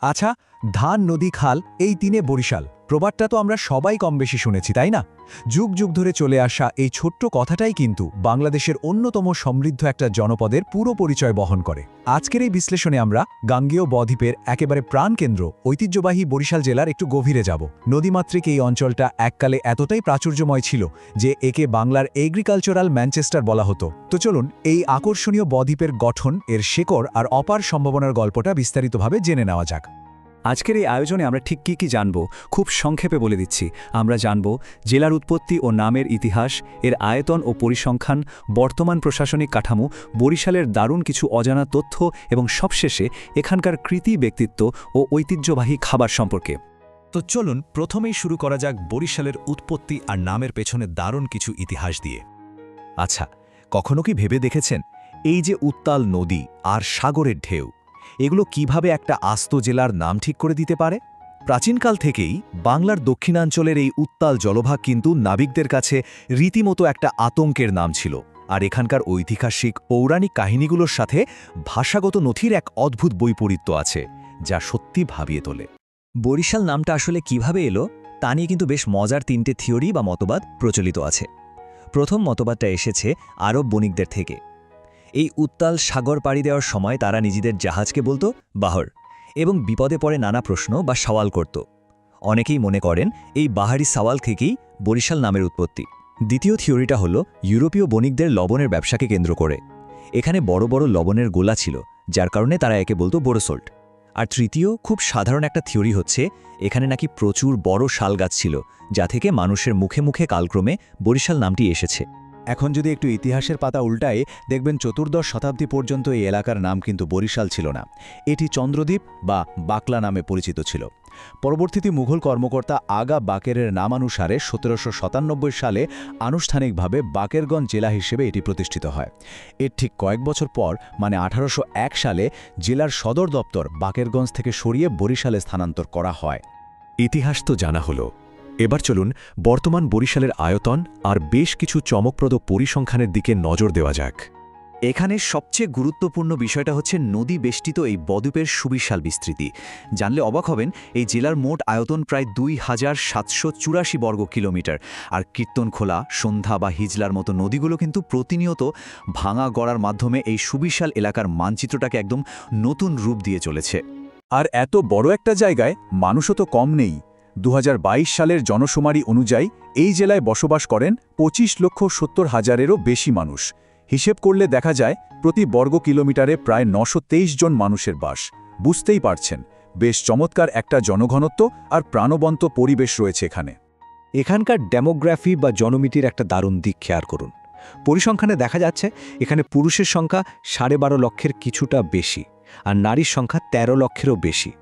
আচ্ছা, ধান নদী খাল এই তিনে বরিশাল প্রবাদটা তো আমরা সবাই কম বেশি শুনেছি, তাই না? যুগ যুগ ধরে চলে আসা এই ছোট্ট কথাটাই কিন্তু বাংলাদেশের অন্যতম সমৃদ্ধ একটা জনপদের পুরো পরিচয় বহন করে। আজকের এই বিশ্লেষণে আমরা গাঙ্গেয় বদ্বীপের একেবারে প্রাণকেন্দ্র ঐতিহ্যবাহী বরিশাল জেলার একটু গভীরে যাব। নদীমাতৃক এই অঞ্চলটা এককালে এতটাই প্রাচুর্যময় ছিল যে একে বাংলার এগ্রিকালচারাল ম্যানচেস্টার বলা হতো। তো চলুন এই আকর্ষণীয় বদ্বীপের গঠন, এর শেকড় আর অপার সম্ভাবনার গল্পটা বিস্তারিতভাবে জেনে নেওয়া যাক। আজকের এই আয়োজনে আমরা ঠিক কী জানব খুব সংক্ষেপে বলে দিচ্ছি। আমরা জানব জেলার উৎপত্তি ও নামের ইতিহাস, এর আয়তন ও পরিসংখ্যান, বর্তমান প্রশাসনিক কাঠামো, বরিশালের দারুণ কিছু অজানা তথ্য এবং সবশেষে এখানকার কৃতি ব্যক্তিত্ব ও ঐতিহ্যবাহী খাবার সম্পর্কে। তো চলুন প্রথমেই শুরু করা যাক বরিশালের উৎপত্তি আর নামের পেছনে দারুণ কিছু ইতিহাস দিয়ে। আচ্ছা, কখনো কি ভেবে দেখেছেন এই যে উত্তাল নদী আর সাগরের ঢেউ, এগুলো কিভাবে একটা আস্ত জেলার নাম ঠিক করে দিতে পারে? প্রাচীনকাল থেকেই বাংলার দক্ষিণাঞ্চলের এই উত্তাল জলভাগ কিন্তু নাবিকদের কাছে রীতিমতো একটা আতঙ্কের নাম ছিল। আর এখানকার ঐতিহাসিক পৌরাণিক কাহিনীগুলোর সাথে ভাষাগত নথির এক অদ্ভুত বৈপরীত্য আছে, যা সত্যি ভাবিয়ে তোলে। বরিশাল নামটা আসলে কিভাবে এলো তা নিয়ে কিন্তু বেশ মজার তিনটে থিওরি বা মতবাদ প্রচলিত আছে। প্রথম মতবাদটা এসেছে আরব বণিকদের থেকে। এই উত্তাল সাগর পাড়ি দেওয়ার সময় তারা নিজেদের জাহাজকে বলতো বাহর, এবং বিপদে পড়ে নানা প্রশ্ন বা সওয়াল করত। অনেকেই মনে করেন এই বাহারি সওয়াল থেকেই বরিশাল নামের উৎপত্তি। দ্বিতীয় থিওরিটা হলো ইউরোপীয় বণিকদের লবণের ব্যবসাকে কেন্দ্র করে। এখানে বড় বড় লবণের গোলা ছিল, যার কারণে তারা একে বলতো বোরোসল্ট। আর তৃতীয় খুব সাধারণ একটা থিওরি হচ্ছে এখানে নাকি প্রচুর বড় শাল গাছ ছিল, যা থেকে মানুষের মুখে মুখে কালক্রমে বরিশাল নামটি এসেছে। এখন যদি একটু ইতিহাসের পাতা উল্টায়, দেখবেন চতুর্দশ শতাব্দী পর্যন্ত এই এলাকার নাম কিন্তু বরিশাল ছিল না, এটি চন্দ্রদ্বীপ বা বাকলা নামে পরিচিত ছিল। পরবর্তীতে মুঘল কর্মকর্তা আগা বাকেরের নামানুসারে ১৭৯৭ সালে আনুষ্ঠানিকভাবে বাকেরগঞ্জ জেলা হিসেবে এটি প্রতিষ্ঠিত হয়। এর ঠিক কয়েক বছর পর মানে ১৮০১ সালে জেলার সদর দপ্তর বাকেরগঞ্জ থেকে সরিয়ে বরিশালে স্থানান্তর করা হয়। ইতিহাস তো জানা হলো, এবার চলুন বর্তমান বরিশালের আয়তন আর বেশ কিছু চমকপ্রদ পরিসংখ্যানের দিকে নজর দেওয়া যাক। এখানে সবচেয়ে গুরুত্বপূর্ণ বিষয়টা হচ্ছে নদী বেষ্টিত এই বদ্বীপের সুবিশাল বিস্তৃতি। জানলে অবাক হবেন, এই জেলার মোট আয়তন প্রায় ২,৭৮৪ বর্গ কিলোমিটার। আর কীর্তনখোলা, সন্ধ্যা বা হিজলার মতো নদীগুলো কিন্তু প্রতিনিয়ত ভাঙা গড়ার মাধ্যমে এই সুবিশাল এলাকার মানচিত্রটাকে একদম নতুন রূপ দিয়ে চলেছে। আর এত বড় একটা জায়গায় মানুষও তো কম নেই। ২০২২ সালের জনশুমারি অনুযায়ী এই জেলায় বসবাস করেন ২৫,৭০,০০০-এরও বেশি মানুষ। হিসেব করলে দেখা যায় প্রতি বর্গ কিলোমিটারে প্রায় ৯২৩ জন মানুষের বাস। বুঝতেই পারছেন, বেশ চমৎকার একটা জনঘনত্ব আর প্রাণবন্ত পরিবেশ রয়েছে এখানে। এখানকার ডেমোগ্রাফি বা জনমিতির একটা দারুণ দিক খেয়াল করুন। পরিসংখ্যানে দেখা যাচ্ছে এখানে পুরুষের সংখ্যা ১২.৫ লক্ষের কিছুটা বেশি, আর নারীর সংখ্যা ১৩ লক্ষেরও বেশি।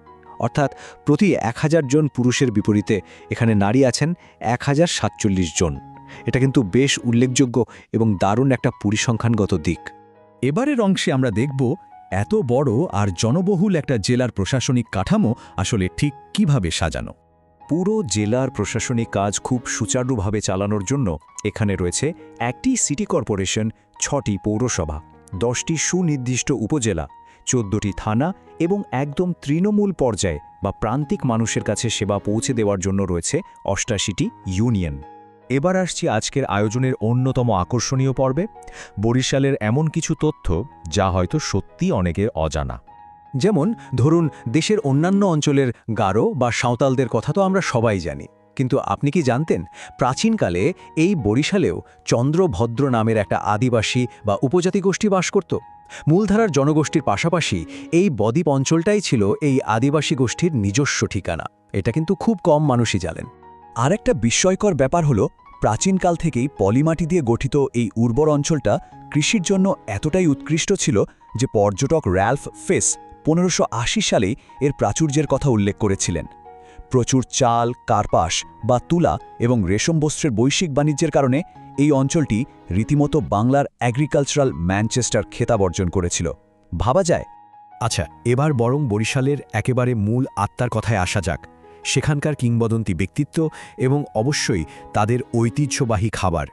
অর্থাৎ প্রতি ১,০০০ জন পুরুষের বিপরীতে এখানে নারী আছেন ১,০৪৭ জন। এটা কিন্তু বেশ উল্লেখযোগ্য এবং দারুণ একটা পরিসংখ্যানগত দিক। এবারের অংশে আমরা দেখব এত বড় আর জনবহুল একটা জেলার প্রশাসনিক কাঠামো আসলে ঠিক কিভাবে সাজানো। পুরো জেলার প্রশাসনিক কাজ খুব সুচারুভাবে চালানোর জন্য এখানে রয়েছে একটি সিটি কর্পোরেশন, ৬টি পৌরসভা, 10টি সুনির্দিষ্ট উপজেলা, 14টি থানা এবং একদম তৃণমূল পর্যায়ে বা প্রান্তিক মানুষের কাছে সেবা পৌঁছে দেওয়ার জন্য রয়েছে ৮৮টি ইউনিয়ন। এবার আসছি আজকের আয়োজনের অন্যতম আকর্ষণীয় পর্বে, বরিশালের এমন কিছু তথ্য যা হয়তো সত্যি অনেকের অজানা। যেমন ধরুন, দেশের অন্যান্য অঞ্চলের গারো বা সাঁওতালদের কথা তো আমরা সবাই জানি, কিন্তু আপনি কি জানতেন প্রাচীনকালে এই বরিশালেও চন্দ্রভদ্র নামের একটা আদিবাসী বা উপজাতি গোষ্ঠী বাস করত? মূলধারার জনগোষ্ঠীর পাশাপাশি এই বদ্বীপ অঞ্চলটাই ছিল এই আদিবাসী গোষ্ঠীর নিজস্ব ঠিকানা। এটা কিন্তু খুব কম মানুষই জানেন। আর একটা বিস্ময়কর ব্যাপার হলো, প্রাচীনকাল থেকেই পলিমাটি দিয়ে গঠিত এই উর্বর অঞ্চলটা কৃষির জন্য এতটাই উৎকৃষ্ট ছিল যে পর্যটক র্যালফ ফেস ১৫৮০ সালেই এর প্রাচুর্যের কথা উল্লেখ করেছিলেন। প্রচুর চাল, কার্পাস বা তুলা এবং রেশম বস্ত্রের বৈশ্বিক বাণিজ্যের কারণে এই অঞ্চলটি রীতিমতো বাংলার এগ্রিকালচারাল ম্যানচেস্টার খেতাব অর্জন করেছিল। ভাবা যায়? আচ্ছা, এবার বরং বরিশালের একেবারে মূল আত্মার কথায় আসা যাক, সেখানকার কিংবদন্তি ব্যক্তিত্ব এবং অবশ্যই তাদের ঐতিহ্যবাহী খাবার।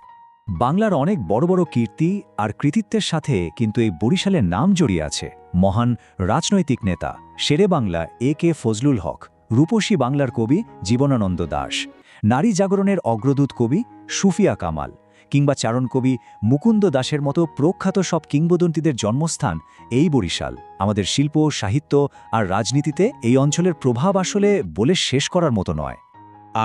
বাংলার অনেক বড় বড় কীর্তি আর কৃতিত্বের সাথে কিন্তু এই বরিশালের নাম জড়িয়ে আছে। মহান রাজনৈতিক নেতা শেরে বাংলা A.K. ফজলুল হক, রূপসী বাংলার কবি জীবনানন্দ দাশ, নারী জাগরণের অগ্রদূত কবি সুফিয়া কামাল, কিংবা চারণ কবি মুকুন্দ দাশের মতো প্রখ্যাত সব কিংবদন্তিদের জন্মস্থান এই বরিশাল। আমাদের শিল্প, সাহিত্য আর রাজনীতিতে এই অঞ্চলের প্রভাব আসলে বলে শেষ করার মতো নয়।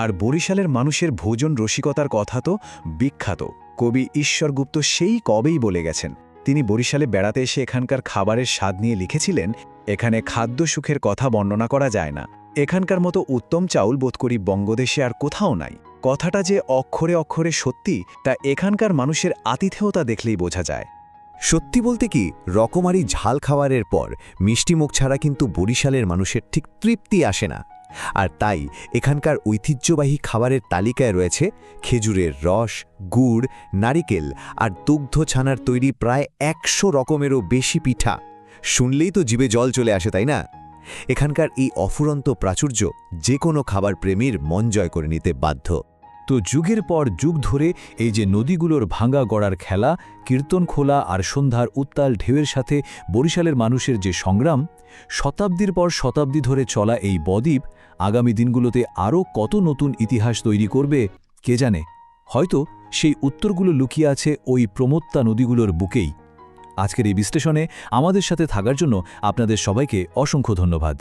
আর বরিশালের মানুষের ভোজন রসিকতার কথা তো বিখ্যাত। কবি ঈশ্বরগুপ্ত সেই কবেই বলে গেছেন। তিনি বরিশালে বেড়াতে এসে এখানকার খাবারের স্বাদ নিয়ে লিখেছিলেন, এখানে খাদ্য সুখের কথা বর্ণনা করা যায় না। এখানকার মতো উত্তম চাউল বোধ করি বঙ্গদেশে আর কোথাও নাই। কথাটা যে অক্ষরে অক্ষরে সত্যি তা এখানকার মানুষের আতিথেয়তা দেখলেই বোঝা যায়। সত্যি বলতে কি, রকমারি ঝাল খাবারের পর মিষ্টি মুখ ছাড়া কিন্তু বরিশালের মানুষের ঠিক তৃপ্তি আসে না। আর তাই এখানকার ঐতিহ্যবাহী খাবারের তালিকায় রয়েছে খেজুরের রস, গুড়, নারিকেল আর দুগ্ধ ছানার তৈরি প্রায় ১০০ রকমেরও বেশি পিঠা। শুনলেই তো জিভে জল চলে আসে, তাই না? এখানকার এই অফুরন্ত প্রাচুর্য যে কোনো খাবার প্রেমীর মন জয় করে নিতে বাধ্য। তো যুগের পর যুগ ধরে এই যে নদীগুলোর ভাঙা গড়ার খেলা, কীর্তন খোলা আর সন্ধ্যার উত্তাল ঢেউয়ের সাথে বরিশালের মানুষের যে সংগ্রাম, শতাব্দীর পর শতাব্দী ধরে চলা এই বদ্বীপ আগামী দিনগুলোতে আরও কত নতুন ইতিহাস তৈরি করবে কে জানে। হয়তো সেই উত্তরগুলো লুকিয়ে আছে ওই প্রমত্তা নদীগুলোর বুকেই। আজকের এই বিশ্লেষণে আমাদের সাথে থাকার জন্য আপনাদের সবাইকে অসংখ্য ধন্যবাদ।